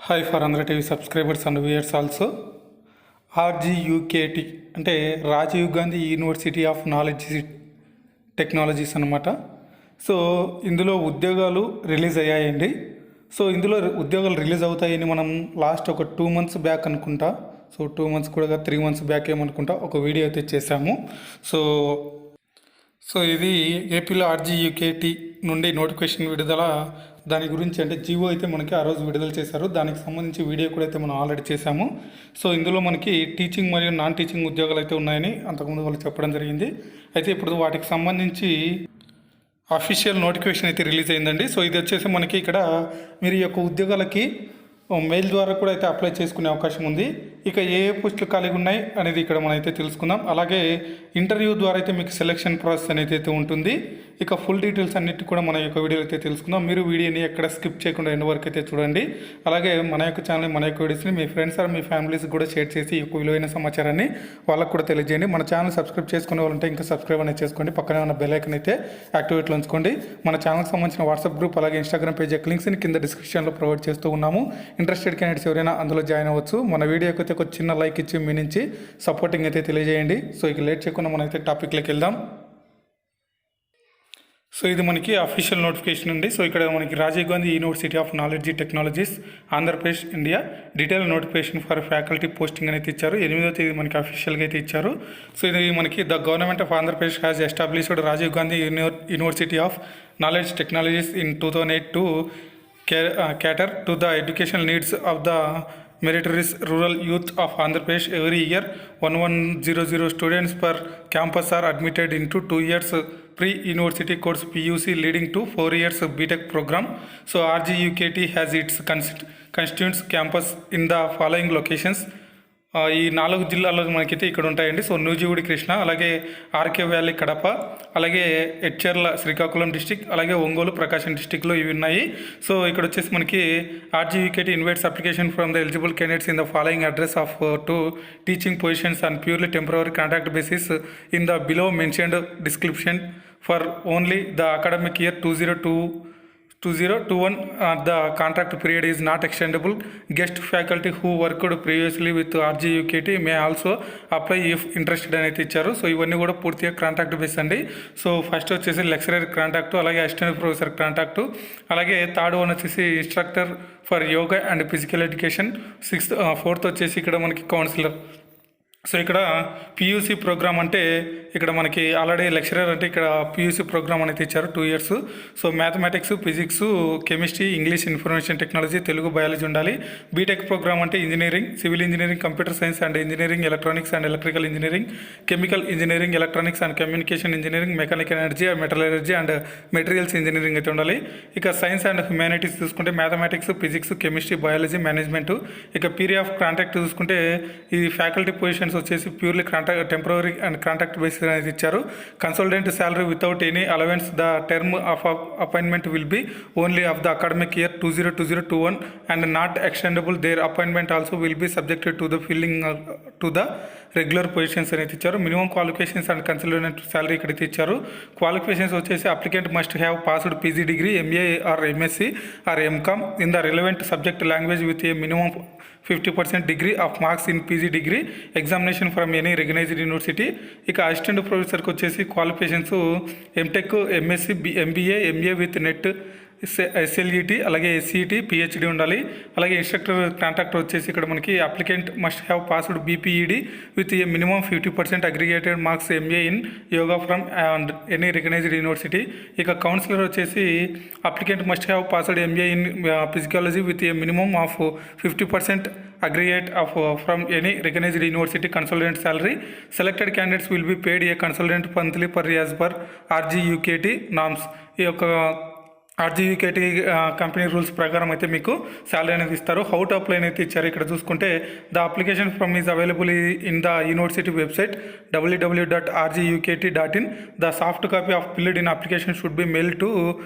Hi for Andhra TV subscribers and viewers also. RGUKT అంటే Rajiv Gandhi university of knowledge technologies అనమాట. So ఇందులో ఉద్యోగాలు release అయ్యాయండి. సో ఇందులో ఉద్యోగాలు రిలీజ్ అవుతాయని మనం లాస్ట్ ఒక 2 months బ్యాక్ అనుకుంటా, సో 2 months కూడా 3 months బ్యాక్ ఏమనుకుంటా ఒక వీడియో అయితే చేశాము. సో ఇది ఏపీలో ఆర్జీయూకేటి నుండి నోటిఫికేషన్ విడుదల, దాని గురించి అంటే జీవో అయితే మనకి ఆ రోజు విడుదల చేశారు. దానికి సంబంధించి వీడియో కూడా అయితే మనం ఆల్రెడీ చేశాము. సో ఇందులో మనకి టీచింగ్ మరియు నాన్ టీచింగ్ ఉద్యోగాలు అయితే ఉన్నాయని అంతకుముందు వాళ్ళు చెప్పడం జరిగింది. అయితే ఇప్పుడు వాటికి సంబంధించి అఫీషియల్ నోటిఫికేషన్ అయితే రిలీజ్ అయిందండి. సో ఇది వచ్చేసి మనకి ఇక్కడ మీరు ఈ యొక్క ఉద్యోగాలకి మెయిల్ ద్వారా కూడా అయితే అప్లై చేసుకునే అవకాశం ఉంది. ఇక ఏ పోస్టులు ఖాళీగా ఉన్నాయి అనేది ఇక్కడ మనం అయితే తెలుసుకుందాం. అలాగే ఇంటర్వ్యూ ద్వారా అయితే మీకు సెలెక్షన్ ప్రాసెస్ అనేది అయితే ఉంటుంది. ఇక ఫుల్ డీటెయిల్స్ అన్నిటి కూడా మన యొక్క వీడియోలో అయితే తెలుసుకుందాం. మీరు వీడియోని ఎక్కడ స్కిప్ చేయకుండా ఎండ్ వరకు అయితే చూడండి. అలాగే మన యొక్క ఛానల్, మన యొక్క వీడియోస్ని మీ ఫ్రెండ్స్ మీ ఫ్యామిలీస్ కూడా షేర్ చేసి ఈ యొక్క విలువైన సమాచారాన్ని వాళ్ళకు కూడా తెలియజేయండి. మన ఛానల్ సబ్స్క్రైబ్ చేసుకునే వాళ్ళంటే ఇంకా సబ్స్క్రైబ్ అనేది చేసుకోండి. పక్కనే ఉన్న బెల్ ఐకాన్ అయితే యాక్టివేట్లో ఉంచుకోండి. మన ఛానల్కి సంబంధించిన వాట్సాప్ గ్రూప్ అలాగే ఇన్స్టాగ్రామ్ పేజ్ యొక్క లింక్స్ని కింద డిస్క్రిప్షన్లో ప్రొవైడ్ చేస్తూ ఉన్నాము. ఇంట్రెస్టెడ్ క్యాండిడేట్స్ ఎవరైనా అందులో జాయిన్ అవ్వచ్చు. మన వీడియోకి అయితే ఒక చిన్న లైక్ ఇచ్చి మీ నుంచి సపోర్టింగ్ అయితే తెలియజేయండి. సో ఇక లేట్ చేయకుండా మనమైతే టాపిక్లోకి వెళ్దాం. సో ఇది మనకి అఫీషియల్ నోటిఫికేషన్ ఉంది. సో ఇక్కడ మనకి Rajiv Gandhi university of knowledge technologies Andhra Pradesh India detail notification for faculty posting అనేది ఇచ్చారు. 8వ తేదీ మనకి అఫీషియల్గా అయితే ఇచ్చారు. సో ఇది మనకి the government of Andhra Pradesh has established Rajiv Gandhi university of knowledge technologies in 2008 to cater to the educational needs of the meritorious rural youth of Andhra Pradesh. Every year 1100 students per campus are admitted into 2 years pre-university course PUC leading to 4 years BTech program. So RGUKT has its constituents campus in the following locations. ఈ 4 జిల్లాల్లో మనకైతే ఇక్కడ ఉంటాయండి. So Nuzvid Krishna, అలాగే RK valley Kadapa, అలాగే Edcherla Srikakulam district, అలాగే ఒంగోలు ప్రకాశం డిస్టిక్లో ఇవి ఉన్నాయి. సో ఇక్కడ వచ్చేసి మనకి RGUKT invites application from the eligible candidates in the following address off to teaching positions and purely temporary contract basis in the below mentioned description for only the academic year 2021. The contract period is not extendable. Guest faculty who worked previously with RGUKT may also apply if interested అనేది ఇచ్చారు. So ఇవన్నీ కూడా పూర్తిగా contract base అండి. So first వచ్చేసి lecturer contract, అలాగే assistant professor contract, అలాగే third one వచ్చేసి instructor for yoga and physical education, fourth వచ్చేసి ఇక్కడ మనకి కౌన్సిలర్. సో ఇక్కడ పియూసీ ప్రోగ్రామ్ అంటే ఇక్కడ మనకి ఆల్రెడీ లెక్చరర్ అంటే ఇక్కడ పియూసీ ప్రోగ్రామ్ అనేది ఇచ్చారు 2 years. So mathematics, physics, chemistry, English, information technology, Telugu, biology ఉండాలి. బీటెక్ ప్రోగ్రామ్ అంటే engineering, civil engineering, computer science and engineering, electronics and electrical engineering, chemical engineering, electronics and communication engineering, mechanical energy, metallurgy and materials engineering అయితే ఉండాలి. ఇక science and humanities చూసుకుంటే mathematics, physics, chemistry, biology, management. ఇక period of contract చూసుకుంటే ఈ faculty positions వచ్చేసి purely contract, temporary and contract basis అనేది ఇచ్చారు. Consultant salary without any allowance. The term of appointment will be only of the academic year 2020-21 and not extendable. Their appointment also will be subjected to the filling to the regular positions అనేది ఇచ్చారు. Minimum qualifications and consultant salary ఇక్కడ ఇచ్చారు. Qualifications వచ్చేసి applicant must have passed PG degree, MA or MSc or MCom in the relevant subject language with a minimum 50% degree of marks in PG degree examination from any recognized university. ఇక assistant ప్రొఫెసర్కి వచ్చేసి qualifications MTech, MSc, MBA, MA with NET, SLET, అలాగే SCET, PhD ఉండాలి. అలాగే instructor contractor వచ్చేసి ఇక్కడ మనకి applicant must have passed BPEd with a minimum 50% aggregated marks MA in yoga from and any recognised university. ఇక counsellor వచ్చేసి applicant must have passed MA in psychology with a minimum of 50% aggregate of from any recognized university. Consultant salary. Selected candidates will be paid a consultant monthly per as per RGUKT norms. ఈ యొక్క RGUKT company rules ప్రకారం అయితే మీకు salary అనేది ఇస్తారు. How to apply అయితే ఇచ్చారు. ఇక్కడ చూసుకుంటే the application form is available in the university website www.rgukt.in. The soft copy of filled in application should be mail to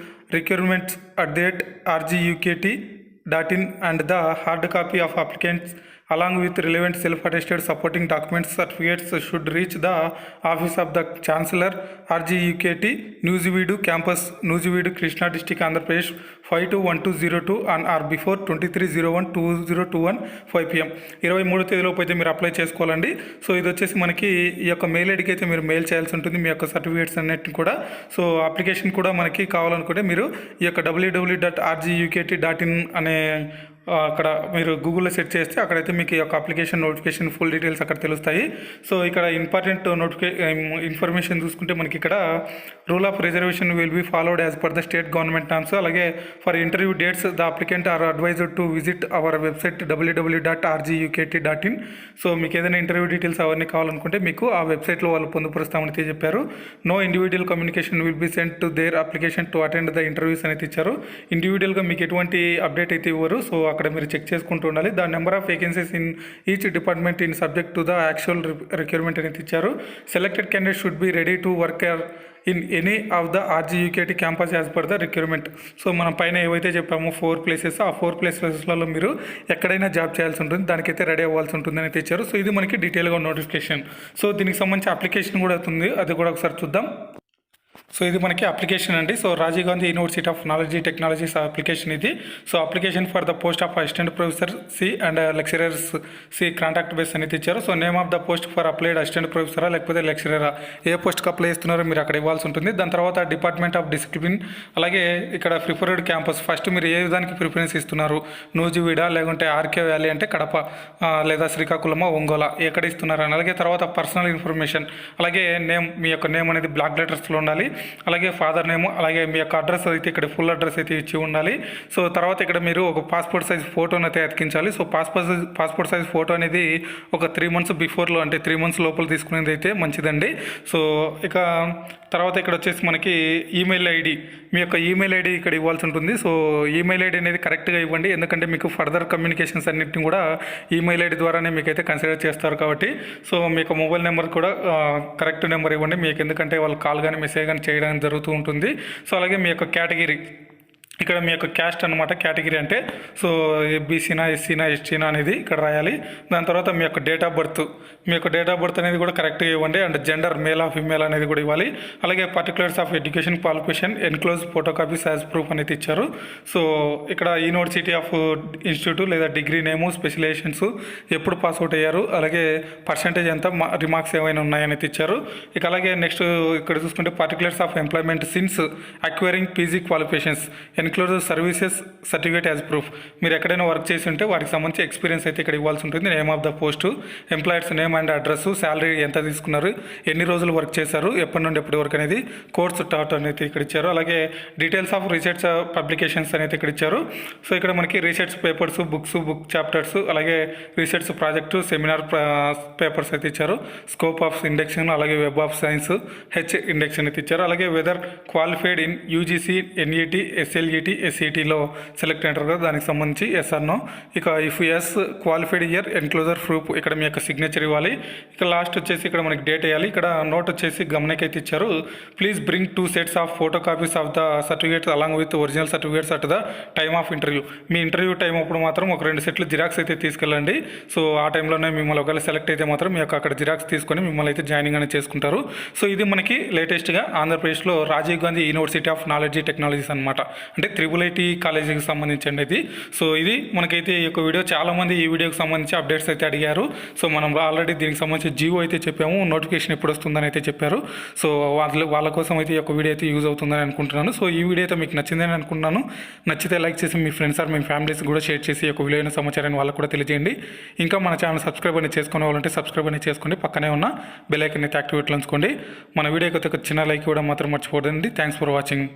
requirements@rgukt.in and the hard copy of along with relevant self-attested supporting documents. Certificates should reach the office of the Chancellor, RGUKT, Nuziveedu campus, Nuziveedu, Krishna district, Andhra Pradesh 521202 on or before 23/01/2021 5 PM. 23 తేదీలోపు అయితే మీరు apply చేసుకోవాలండి. So ఇది వచ్చేసి మనకి ఈ యొక్క mail ఐడికి అయితే మీరు మెయిల్ చేయాల్సి ఉంటుంది మీ యొక్క సర్టిఫికేట్స్ అన్నిటిని కూడా. సో అప్లికేషన్ కూడా మనకి కావాలనుకుంటే మీరు ఈ యొక్క www.rgukt.in అనే అక్కడ మీరు గూగుల్లో సెర్చ్ చేస్తే అక్కడైతే మీకు ఈ యొక్క అప్లికేషన్ నోటిఫికేషన్ ఫుల్ డీటెయిల్స్ అక్కడ తెలుస్తాయి. సో ఇక్కడ ఇంపార్టెంట్ ఇన్ఫర్మేషన్ చూసుకుంటే మనకి ఇక్కడ rule of reservation will be followed as per the state government norms. అలాగే for interview dates the applicant are advised to visit our website www.rgukt.in. So మీకు ఏదైనా interview details అవన్నీ కావాలనుకుంటే మీకు ఆ వెబ్సైట్లో వాళ్ళు పొందుపరుస్తామని చెప్పారు. No individual communication will be sent to their application to attend the interviews అనేది ఇచ్చారు. ఇండివిజువల్గా మీకు ఎటువంటి అప్డేట్ అయితే ఇవ్వరు. సో అక్కడ మీరు చెక్ చేసుకుంటూ ఉండాలి. The number of vacancies in each department in subject to the actual recruitment అనేది ఇచ్చారు. Selected candidate should be ready to work in any of the RGUKT campus as per the recruitment. So మనం పైన ఏవైతే చెప్పామో 4 places, ఆ 4 ప్లేసెస్లలో మీరు ఎక్కడైనా job చేయాల్సి ఉంటుంది, దానికైతే రెడీ అవ్వాల్సి ఉంటుంది అని ఇచ్చారు. సో ఇది మనకి డీటెయిల్గా నోటిఫికేషన్. సో దీనికి సంబంధించి అప్లికేషన్ కూడా అవుతుంది, అది కూడా ఒకసారి చూద్దాం. సో ఇది మనకి అప్లికేషన్ అండి. So Rajiv Gandhi university of knowledge technologies application ఇది. So application for the post of assistant professor C and lecturers C contact base అనేది ఇచ్చారు. So name of the post for applied assistant ప్రొఫెసరా లేకపోతే లెక్చరరా, ఏ పోస్ట్కి అప్లై చేస్తున్నారో మీరు అక్కడ ఇవ్వాల్సి ఉంటుంది. దాని తర్వాత డిపార్ట్మెంట్ ఆఫ్ డిసిప్లిన్, అలాగే ఇక్కడ ప్రిఫర్డ్ క్యాంపస్, ఫస్ట్ మీరు ఏ విధానికి ప్రిఫరెన్స్ ఇస్తున్నారు, నూజివీడా లేకుంటే ఆర్కే వ్యాలీ అంటే కడప లేదా శ్రీకాకుళమా ఒంగోలా ఎక్కడ ఇస్తున్నారు అని. అలాగే తర్వాత పర్సనల్ ఇన్ఫర్మేషన్, అలాగే నేమ్, మీ యొక్క నేమ్ అనేది బ్లాక్ లెటర్స్లో ఉండాలి. అలాగే ఫాదర్ నేమ్, అలాగే మీ యొక్క అడ్రస్ అయితే ఇక్కడ ఫుల్ అడ్రస్ అయితే ఇచ్చి ఉండాలి. సో తర్వాత ఇక్కడ మీరు ఒక పాస్పోర్ట్ సైజ్ ఫోటోని అయితే అతికించాలి. సో పాస్పోర్ట్ సైజ్ ఫోటో అనేది ఒక 3 months బిఫోర్లో, అంటే 3 months లోపల తీసుకునేది అయితే మంచిదండి. సో ఇక తర్వాత ఇక్కడ వచ్చేసి మనకి ఈమెయిల్ ఐడి, మీ యొక్క ఈమెయిల్ ఐడి ఇక్కడ ఇవ్వాల్సి ఉంటుంది. సో ఈమెయిల్ ఐడి అనేది కరెక్ట్గా ఇవ్వండి, ఎందుకంటే మీకు ఫర్దర్ కమ్యూనికేషన్స్ అన్నింటిని కూడా ఈమెయిల్ ఐడి ద్వారానే మీకైతే కన్సిడర్ చేస్తారు కాబట్టి. సో మీకు మొబైల్ నెంబర్ కూడా కరెక్ట్ నెంబర్ ఇవ్వండి మీకు, ఎందుకంటే వాళ్ళు కాల్ కానీ మెసేజ్ కానీ చేయడం జరుగుతూ ఉంటుంది. సో అలాగే మీ యొక్క కేటగిరీ, ఇక్కడ మీ యొక్క క్యాస్ట్ అనమాట, కేటగిరీ అంటే సో బీసీనా ఎస్సీనా ఎస్టీనా అనేది ఇక్కడ రాయాలి. దాని తర్వాత మీ యొక్క డేట్ ఆఫ్ బర్త్, మీ యొక్క డేట్ ఆఫ్ బర్త్ అనేది కూడా కరెక్ట్గా ఇవ్వండి. అండ్ జెండర్ మేలా ఫిమేల్ అనేది కూడా ఇవ్వాలి. అలాగే particulars of education qualification enclose photo copies as proof అనేది ఇచ్చారు. సో ఇక్కడ యూనివర్సిటీ ఆఫ్ ఇన్స్టిట్యూట్ లేదా డిగ్రీ నేము, స్పెషలైజేషన్స్, ఎప్పుడు పాస్అవుట్ అయ్యారు, అలాగే పర్సంటేజ్ ఎంత, రిమార్క్స్ ఏమైనా ఉన్నాయనేది ఇచ్చారు. ఇక అలాగే నెక్స్ట్ ఇక్కడ చూసుకుంటే particulars of employment since acquiring PG qualifications enclose services certificate as proof, మీరు ఎక్కడైనా వర్క్ చేసి ఉంటే వాటికి సంబంధించి ఎక్స్పీరియన్స్ అయితే ఇక్కడ ఇవ్వాల్సి ఉంటుంది. Name of the post, employers name and address, salary ఎంత తీసుకున్నారు, ఎన్ని రోజులు వర్క్ చేశారు, ఎప్పటి నుండి ఎప్పటి వరకు అనేది, కోర్స్ టాట్ అనేది ఇక్కడ ఇచ్చారు. అలాగే డీటెయిల్స్ ఆఫ్ రీసెర్చ్ పబ్లికేషన్స్ అనేది ఇక్కడ ఇచ్చారు. సో ఇక్కడ మనకి research papers, books, book chapters, అలాగే రీసెర్చ్ ప్రాజెక్టు, సెమినార్ పేపర్స్ అయితే ఇచ్చారు. స్కోప్ ఆఫ్ ఇండెక్షన్, అలాగే web of science H indexation అయితే ఇచ్చారు. అలాగే whether qualified in UGC, NET, SLET, SETలో సెలెక్ట్ అంటారు కదా, దానికి సంబంధించి SR నో. ఇక if yes qualified year enclosure proof, ఇక్కడ మీ యొక్క సిగ్నేచర్ ఇవ్వాలి. ఇక లాస్ట్ వచ్చేసి ఇక్కడ మనకి డేట్ వేయాలి. ఇక్కడ నోట్ వచ్చేసి గమనికైతే ఇచ్చారు. Please bring 2 sets of photo copies of the certificates along with original certificates at the time of interview. Me interview time అప్పుడు మాత్రం ఒక 2 సెట్లు జిరాక్స్ అయితే తీసుకెళ్ళండి. సో ఆ టైంలోనే మిమ్మల్ని ఒకవేళ సెలెక్ట్ అయితే మాత్రం మీ యొక్క అక్కడ జిరాక్స్ తీసుకొని మిమ్మల్ని అయితే జాయినింగ్ అనేది చేసుకుంటారు. సో ఇది మనకి లేటెస్ట్గా ఆంధ్రప్రదేశ్లో Rajiv Gandhi university of knowledge technologies అనమాట, అంటే IIIT కాలేజీకి సంబంధించండి ఇది. సో ఇది మనకైతే ఈ యొక్క వీడియో, చాలామంది ఈ వీడియోకి సంబంధించి అప్డేట్స్ అయితే అడిగారు. సో మనం ఆల్రెడీ దీనికి సంబంధించి జియో అయితే చెప్పాము, నోటిఫికేషన్ ఎప్పుడు వస్తుందని అయితే చెప్పారు. సో వాళ్ళ కోసం అయితే ఈ యొక్క వీడియో అయితే యూజ్ అవుతుందని అనుకుంటున్నాను. సో ఈ వీడియో అయితే మీకు నచ్చిందని అనుకుంటున్నాను. నచ్చితే లైక్ చేసి మీ ఫ్రెండ్స్ ఆర్ మీ ఫ్యామిలీస్ కూడా షేర్ చేసి ఈ యొక్క విలువైన సమాచారాన్ని వాళ్ళకు కూడా తెలియజేయండి. ఇంకా మన ఛానల్ సబ్స్క్రైబ్ అనేది చేసుకునే వాళ్ళంటే సబ్స్క్రైబ్ అనేది చేసుకోండి, పక్కనే ఉన్న బెల్ ఐకాన్ అయితే యాక్టివేట్లో ఉంచుకోండి. మన వీడియోకి అయితే ఒక చిన్న లైక్ కూడా మాత్రం మర్చిపోదండి. Thanks for watching.